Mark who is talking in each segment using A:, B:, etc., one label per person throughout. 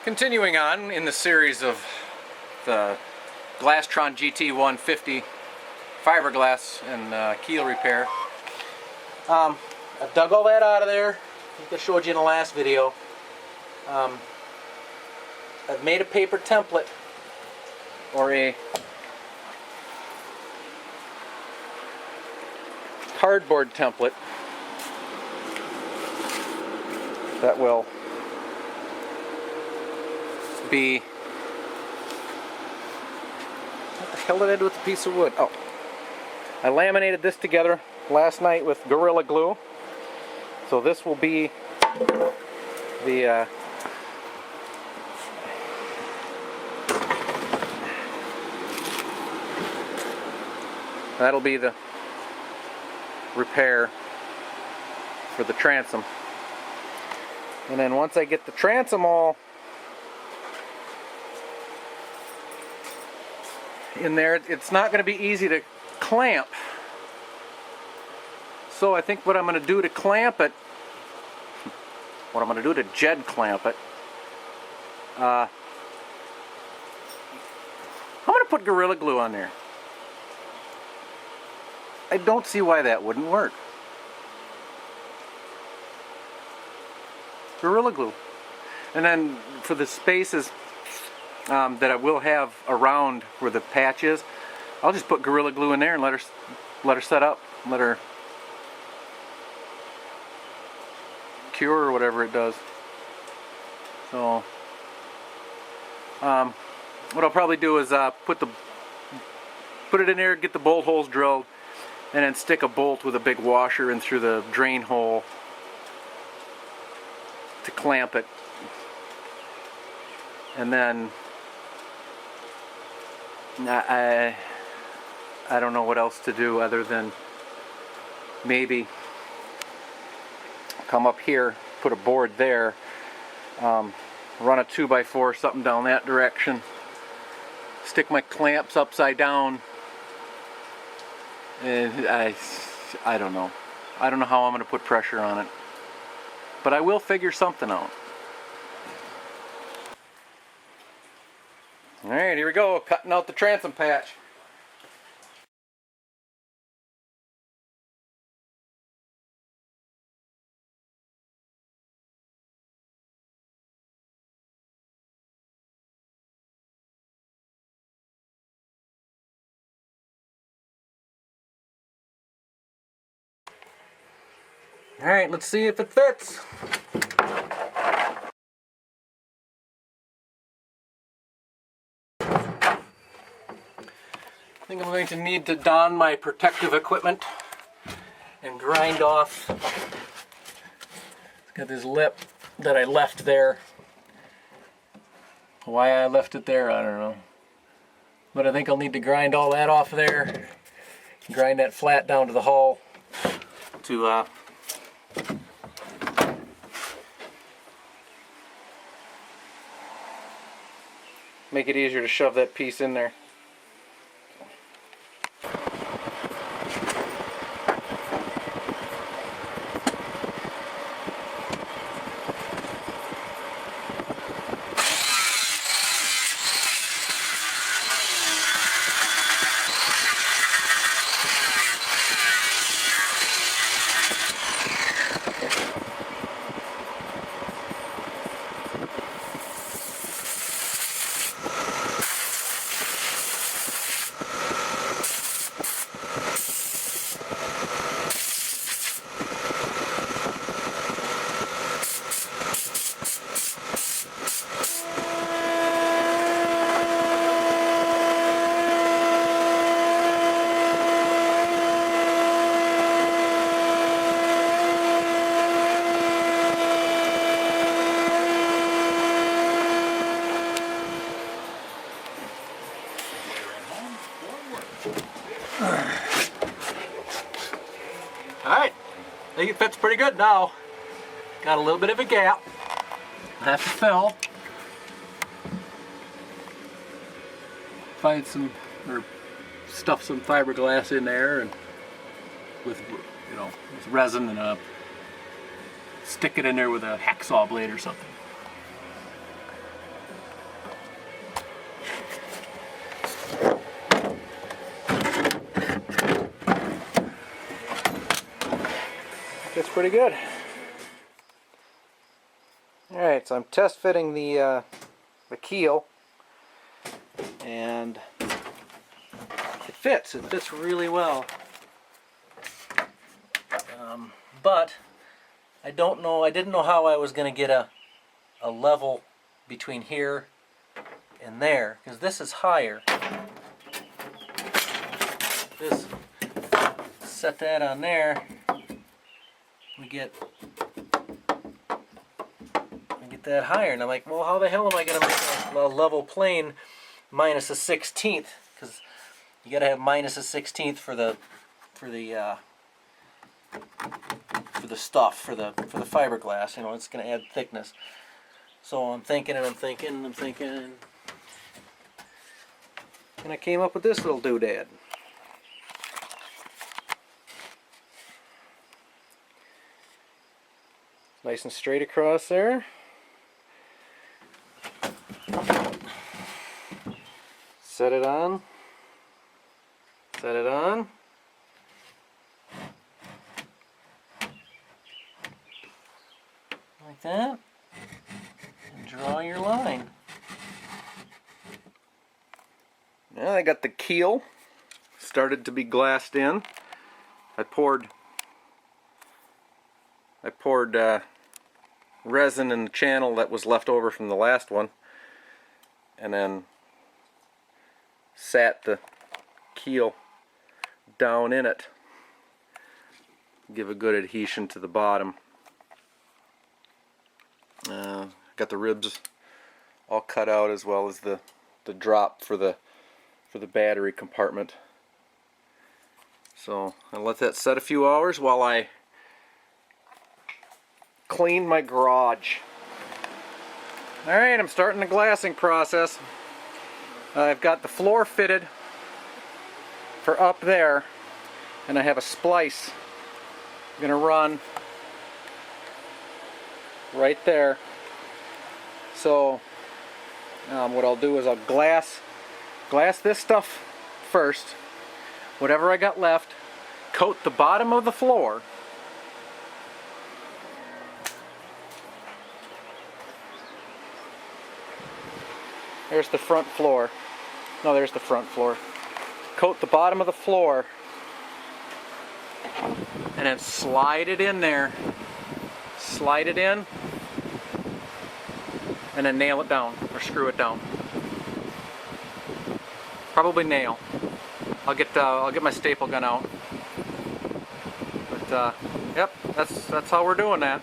A: Continuing on in the series of the Glastron GT150 fiberglass and keel repair. I dug all that out of there. I think I showed you in the last video. I've made a paper template, or a cardboard template that will be, what the hell did I do with the piece of wood? Oh, I laminated this together last night with Gorilla Glue. So this will be the that'll be the repair for the transom. And then once I get the transom all in there, it's not going to be easy to clamp. So I think what I'm going to do to clamp it, what I'm going to do to Jed clamp it, I'm going to put Gorilla Glue on there. I don't see why that wouldn't work. Gorilla Glue. And then for the spaces that I will have around where the patch is, I'll just put Gorilla Glue in there and let her set up, let her cure or whatever it does. So what I'll probably do is put it in there, get the bolt holes drilled, and then stick a bolt with a big washer in through the drain hole to clamp it. And then I don't know what else to do other than maybe come up here, put a board there, run a 2x4, something down that direction, stick my clamps upside down, and I don't know. I don't know how I'm going to put pressure on it, but I will figure something out. Alright, here we go, cutting out the transom patch. Alright, let's see if it fits. I think I'm going to need to don my protective equipment and grind off. It's got this lip that I left there. Why I left it there, I don't know. But I think I'll need to grind all that off there. Grind that flat down to the hull to make it easier to shove that piece in there. Alright, I think it fits pretty good now. Got a little bit of a gap. I have to fill. Find some, or stuff some fiberglass in there, and with, you know, with resin, and stick it in there with a hacksaw blade or something. pretty good. Alright, so I'm test fitting the keel, and it fits really well. But I didn't know how I was going to get a level between here and there, because this is higher. This, set that on there, we get that higher, and I'm like, well, how the hell am I going to make a level plane minus a 16th? Because you got to have minus a 16th for the stuff, for the fiberglass. You know, it's going to add thickness. So I'm thinking, and I came up with this little doodad. Nice and straight across there. Set it on. Set it on. Like that. And draw your line. Now I got the keel started to be glassed in. I poured resin in the channel that was left over from the last one, and then sat the keel down in it. Give a good adhesion to the bottom. Got the ribs all cut out, as well as the drop for the battery compartment. So I'll let that set a few hours while I clean my garage. Alright, I'm starting the glassing process. I've got the floor fitted for up there, and I have a splice I'm going to run right there. So what I'll do is I'll glass this stuff first, whatever I got left, coat the bottom of the floor, there's the front floor, no, there's the front floor, coat the bottom of the floor, and then slide it in there, slide it in, and then nail it down, or screw it down. Probably nail. I'll get my staple gun out. But yep, that's how we're doing that.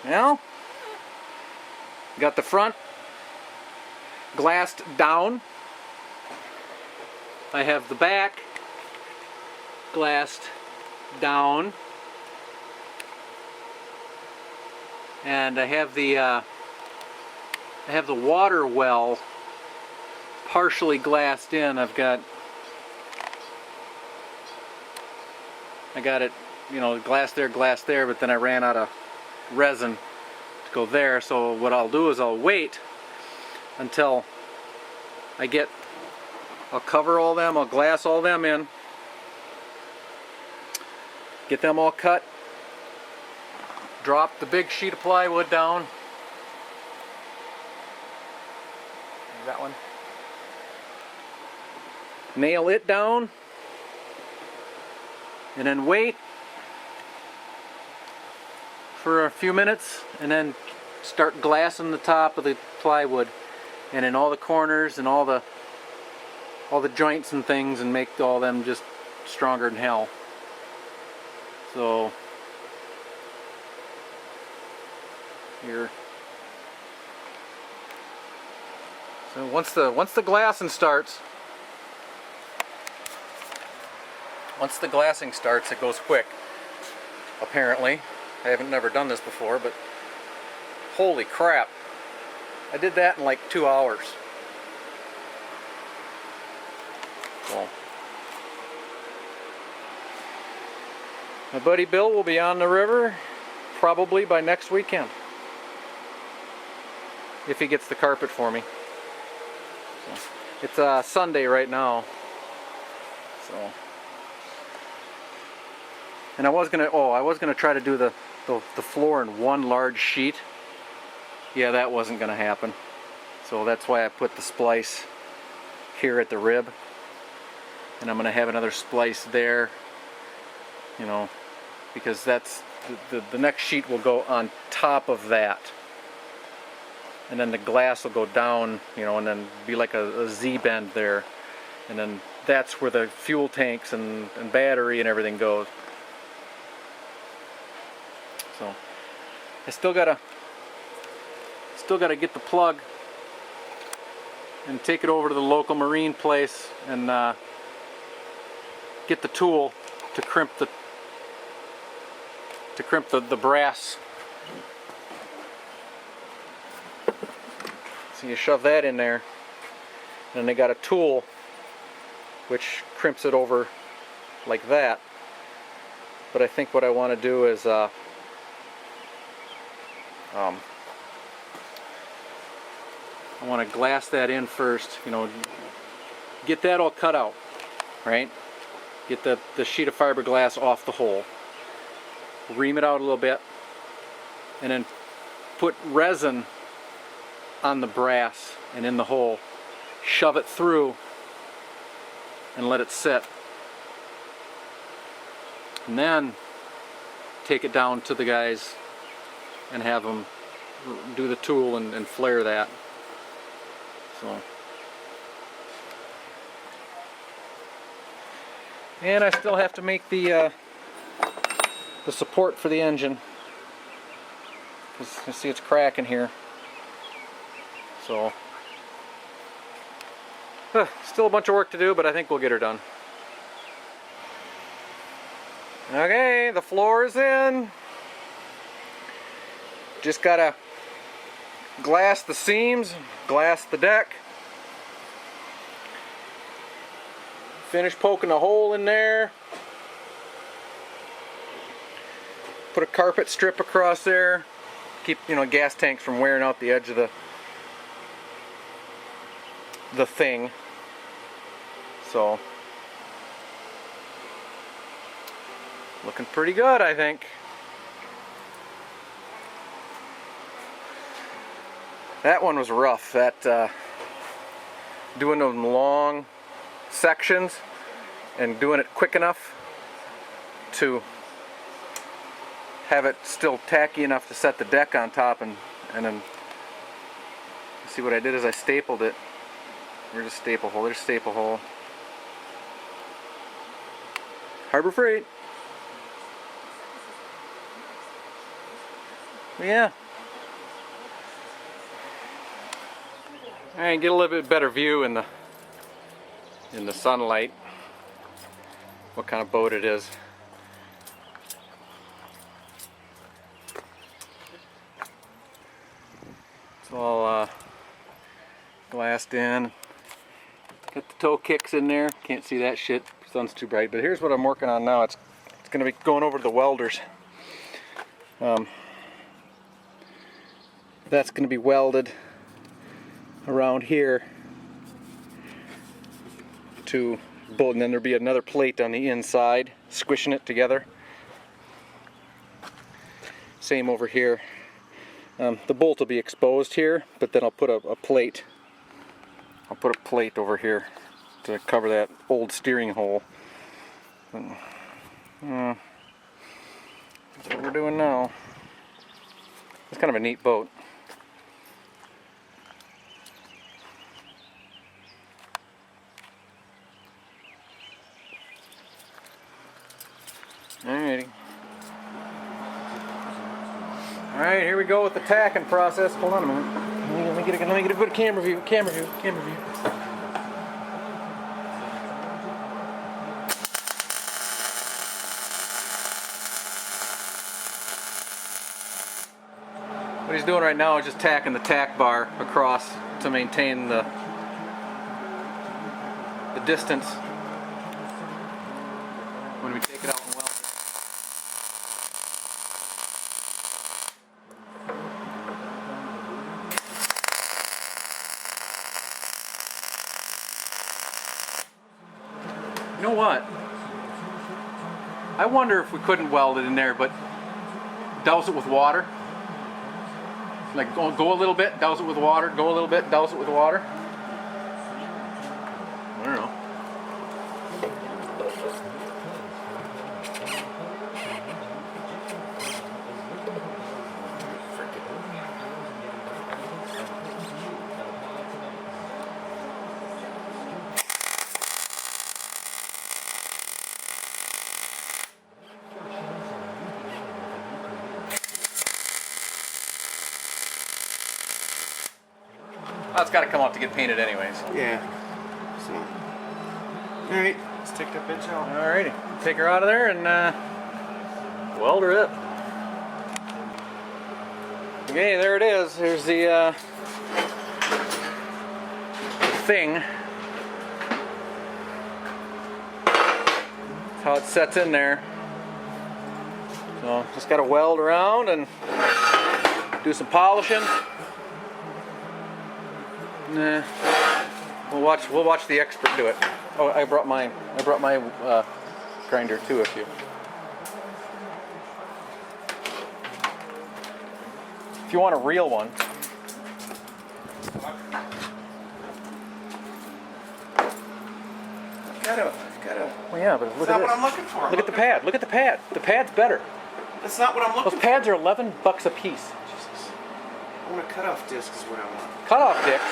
A: Now, got the front glassed down. I have the back glassed down, and I have the water well partially glassed in. I got it, you know, glass there, but then I ran out of resin to go there. So what I'll do is I'll wait until I'll cover all them, I'll glass all them in, get them all cut, drop the big sheet of plywood down. That one. Nail it down, and then wait for a few minutes, and then start glassing the top of the plywood, and in all the corners and all the joints and things, and make all them just stronger than hell. So here, So once the glassing starts, it goes quick. Apparently, I haven't never done this before, but holy crap! I did that in like 2 hours. So, my buddy Bill will be on the river probably by next weekend, if he gets the carpet for me. So, it's Sunday right now. So, and I was gonna try to do the floor in one large sheet. Yeah, that wasn't gonna happen. So that's why I put the splice here at the rib, and I'm gonna have another splice there. You know, because that's the next sheet will go on top of that, and then the glass will go down, you know, and then be like a Z bend there, and then that's where the fuel tanks and battery and everything goes. So I still gotta get the plug and take it over to the local marine place and get the tool to crimp the brass. So you shove that in there, and they got a tool which crimps it over like that. But I think what I want to do is I want to glass that in first, you know, get that all cut out, right? Get the sheet of fiberglass off the hole, ream it out a little bit, and then put resin on the brass and in the hole, shove it through and let it sit, and then take it down to the guys and have them do the tool and flare that. So, and I still have to make the support for the engine, because you see it's cracking here. So still a bunch of work to do, but I think we'll get her done. Okay, the floor is in. Just gotta glass the seams, glass the deck, finish poking a hole in there, put a carpet strip across there, keep, you know, gas tanks from wearing out the edge of the thing. So looking pretty good, I think. That one was rough. That doing those long sections and doing it quick enough to have it still tacky enough to set the deck on top, and then see what I did is I stapled it. Where's the staple hole? There's a staple hole. Harbor Freight. Yeah. And get a little bit better view in the sunlight, what kind of boat it is. It's all glassed in. Got the toe kicks in there. Can't see that shit. Sun's too bright. But here's what I'm working on now. It's going to be going over to the welders. That's going to be welded around here to bolt, and then there'll be another plate on the inside squishing it together. Same over here. The bolt will be exposed here, but then I'll put a plate. I'll put a plate over here to cover that old steering hole. That's what we're doing now. It's kind of a neat boat. Alrighty. Alright, here we go with the tacking process. Hold on a minute. Let me get a good camera view. What he's doing right now is just tacking the tack bar across to maintain the distance when we take it out and weld it. You know what? I wonder if we couldn't weld it in there, but douse it with water. Like go a little bit, douse it with water, go a little bit, douse it with water. I don't know. Oh, it's got to come off to get painted anyways.
B: Yeah. So, all right, let's take that bitch out.
A: Alrighty, take her out of there and weld her up. Okay, there it is. Here's the thing. That's how it sets in there. So just got to weld around and do some polishing. Nah, we'll watch the expert do it. Oh, I brought my grinder too, if you want a real one.
B: Gotta.
A: Well, yeah, but look
B: That's
A: at
B: not what
A: this.
B: I'm looking for.
A: Look at the pad. Look at the pad. The pad's better.
B: That's not what I'm looking
A: Those pads are $11 a piece.
B: Jesus. I want a cutoff disc is what I want.
A: Cutoff disc.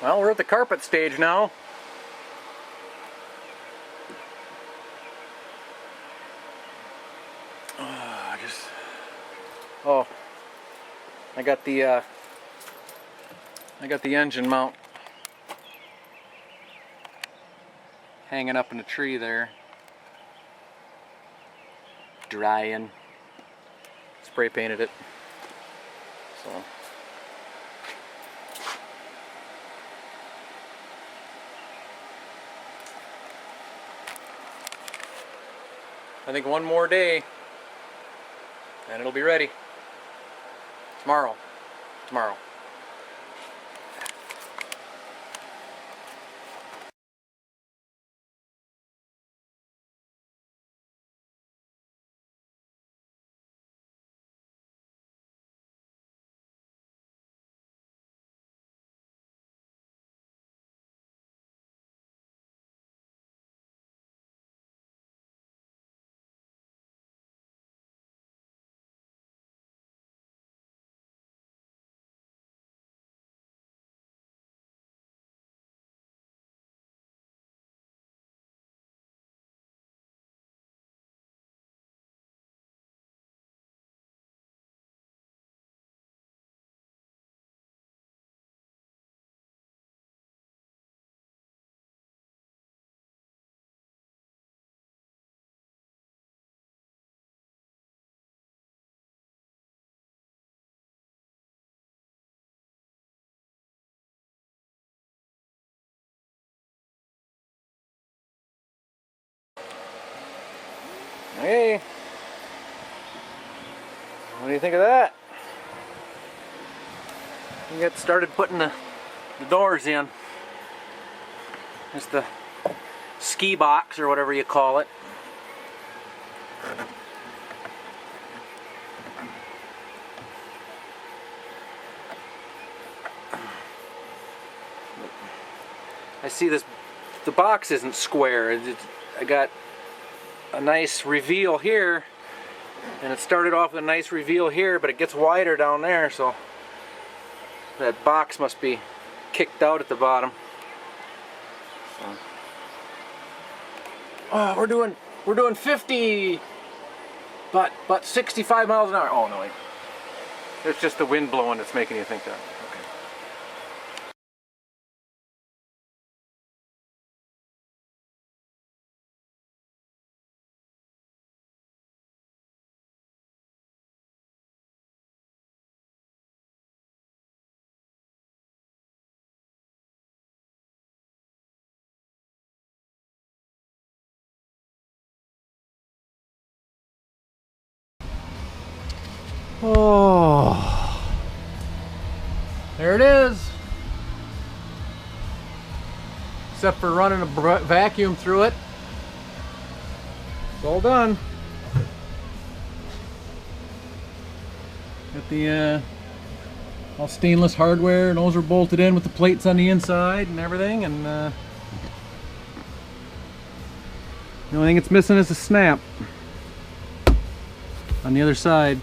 A: Well, we're at the carpet stage now. I got the engine mount hanging up in a tree there, drying. Spray painted it. So I think one more day and it'll be ready. Tomorrow. Hey, what do you think of that? We got started putting the doors in. It's the ski box or whatever you call it. I see this, the box isn't square. I got a nice reveal here, and it started off with a nice reveal here, but it gets wider down there, so that box must be kicked out at the bottom. So. Oh, we're doing 50, but 65 miles an hour. Oh no, wait. It's just the wind blowing that's making you think that. Okay. Oh, there it is. Except for running a vacuum through it. It's all done. Got the all stainless hardware, and those are bolted in with the plates on the inside and everything, and the only thing it's missing is a snap on the other side.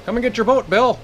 A: Come and get your boat, Bill.